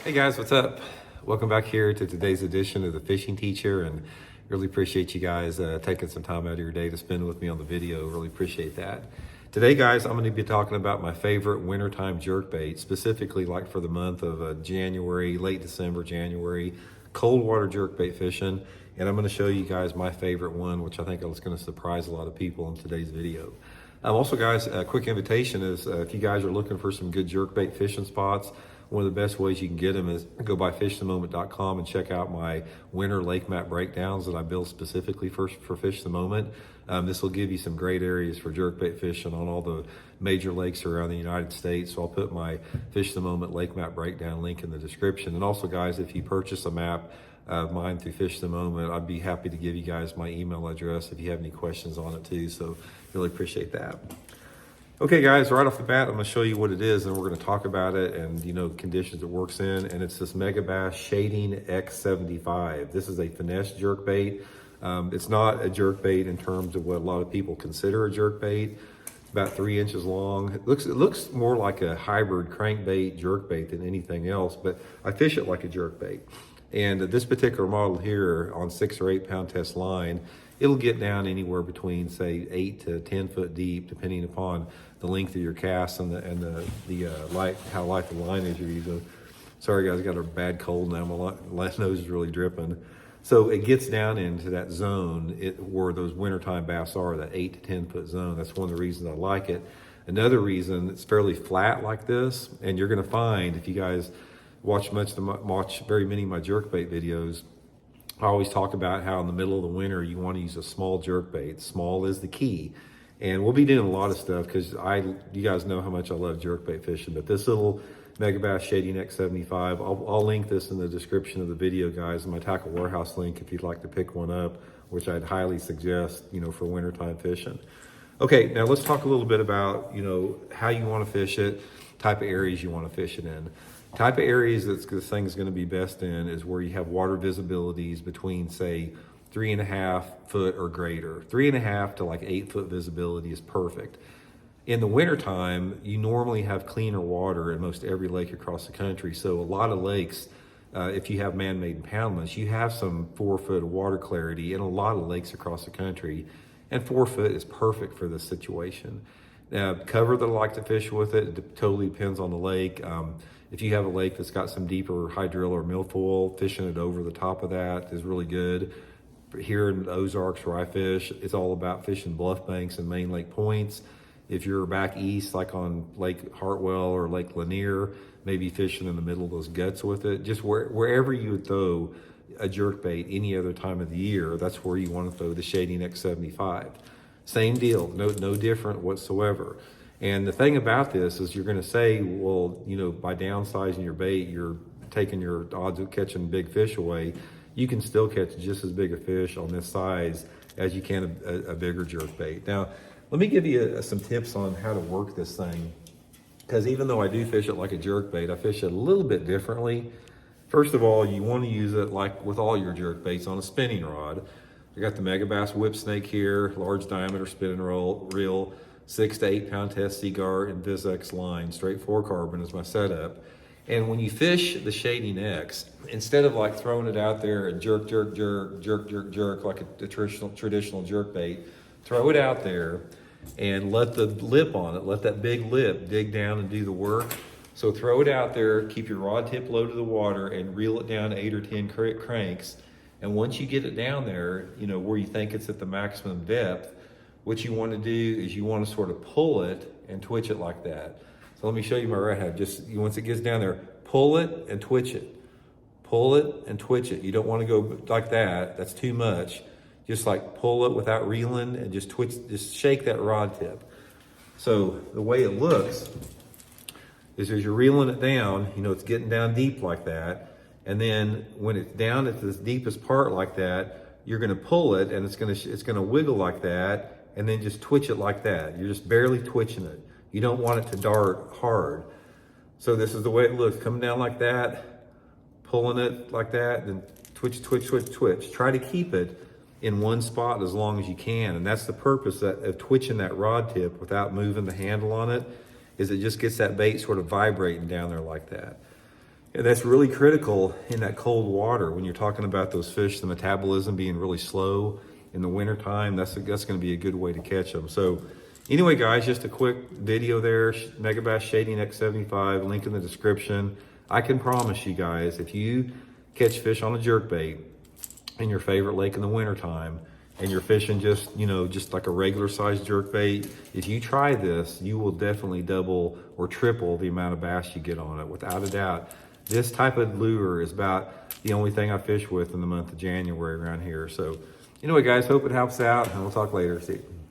Hey guys, what's up? Welcome back here to today's edition of the Fishing Teacher, and really appreciate you guys taking some time out of your day to spend with me on the video. Really appreciate that. Today, guys, I'm going to be talking about my favorite wintertime jerkbait, specifically like for the month of January, late December, January, cold water jerkbait fishing. And I'm going to show you guys my favorite one, which I think is going to surprise a lot of people in today's video. Also, guys, a quick invitation is if you guys are looking for some good jerkbait fishing spots, one of the best ways you can get them is go by fishthemoment.com and check out my winter lake map breakdowns that I build specifically for Fish the Moment. This will give you some great areas for jerkbait fishing on all the major lakes around the United States. So I'll put my Fish the Moment lake map breakdown link in the description. And also, guys, if you purchase a map of mine through Fish the Moment, I'd be happy to give you guys my email address if you have any questions on it too. So really appreciate that. Okay guys, right off the bat, I'm gonna show you what it is and we're gonna talk about it and conditions it works in. And it's this Megabass Shading X75. This is a finesse jerkbait. It's not a jerkbait in terms of what a lot of people consider a jerkbait. It's about 3 inches long. It looks more like a hybrid crankbait jerkbait than anything else, but I fish it like a jerkbait. And this particular model here on 6 or 8 pound test line, it'll get down anywhere between say 8 to 10 foot deep, depending upon the length of your cast and how light the line is you're using. Sorry guys, I got a bad cold now. My nose is really dripping. So it gets down into that zone where those wintertime bass are, that 8 to 10 foot zone. That's one of the reasons I like it. Another reason, it's fairly flat like this, and you're gonna find, if you guys watch very many of my jerkbait videos, I always talk about how in the middle of the winter you want to use a small jerkbait. Small is the key. And we'll be doing a lot of stuff because you guys know how much I love jerkbait fishing, but this little Megabass Shading X75, I'll link this in the description of the video, guys, and my Tackle Warehouse link if you'd like to pick one up, which I'd highly suggest, for wintertime fishing. Okay, now let's talk a little bit about, how you want to fish it, type of areas you want to fish it in. Type of areas that this thing's going to be best in is where you have water visibilities between, say, 3.5 foot or greater. 3.5 to like 8 foot visibility is perfect. In the wintertime, you normally have cleaner water in most every lake across the country. So a lot of lakes, if you have man-made impoundments, you have some 4 foot of water clarity in a lot of lakes across the country. And 4 foot is perfect for this situation. Now, cover that I like to fish with it totally depends on the lake. If you have a lake that's got some deeper hydrilla or milfoil, fishing it over the top of that is really good. Here in the Ozarks where I fish, it's all about fishing bluff banks and main lake points. If you're back east, like on Lake Hartwell or Lake Lanier, maybe fishing in the middle of those guts with it. Just wherever you would throw a jerkbait any other time of the year, that's where you want to throw the Shading X75. Same deal, no different whatsoever. And the thing about this is you're going to say, well, by downsizing your bait, you're taking your odds of catching big fish away. You can still catch just as big a fish on this size as you can a bigger jerkbait. Now, let me give you some tips on how to work this thing. Because even though I do fish it like a jerkbait, I fish it a little bit differently. First of all, you want to use it like with all your jerkbaits on a spinning rod. I got the Megabass whip snake here, large diameter spinning reel, 6 to 8 pound test Seaguar and VisX line, straight fluorocarbon is my setup. And when you fish the Shading X, instead of like throwing it out there and jerk like a traditional jerkbait, throw it out there and let the lip on it, let that big lip dig down and do the work. So throw it out there, keep your rod tip low to the water and reel it down 8 or 10 cranks. And once you get it down there, where you think it's at the maximum depth, what you want to do is you want to sort of pull it and twitch it like that. So let me show you my right hand. Just once it gets down there, pull it and twitch it. Pull it and twitch it. You don't want to go like that. That's too much. Just like pull it without reeling and just twitch, just shake that rod tip. So the way it looks is as you're reeling it down, it's getting down deep like that. And then when it's down at the deepest part like that, you're going to pull it and it's going to wiggle like that and then just twitch it like that. You're just barely twitching it. You don't want it to dart hard. So this is the way it looks, coming down like that, pulling it like that, then twitch, twitch, twitch, twitch. Try to keep it in one spot as long as you can. And that's the purpose of twitching that rod tip without moving the handle on it, is it just gets that bait sort of vibrating down there like that. And that's really critical in that cold water when you're talking about those fish, the metabolism being really slow in the wintertime. That's going to be a good way to catch them. So anyway, guys, just a quick video there. Megabass Shading X75, link in the description. I can promise you guys, if you catch fish on a jerkbait in your favorite lake in the wintertime, and you're fishing just, just like a regular sized jerkbait, if you try this, you will definitely double or triple the amount of bass you get on it, without a doubt. This type of lure is about the only thing I fish with in the month of January around here. So anyway, guys, hope it helps out, and we'll talk later. See you.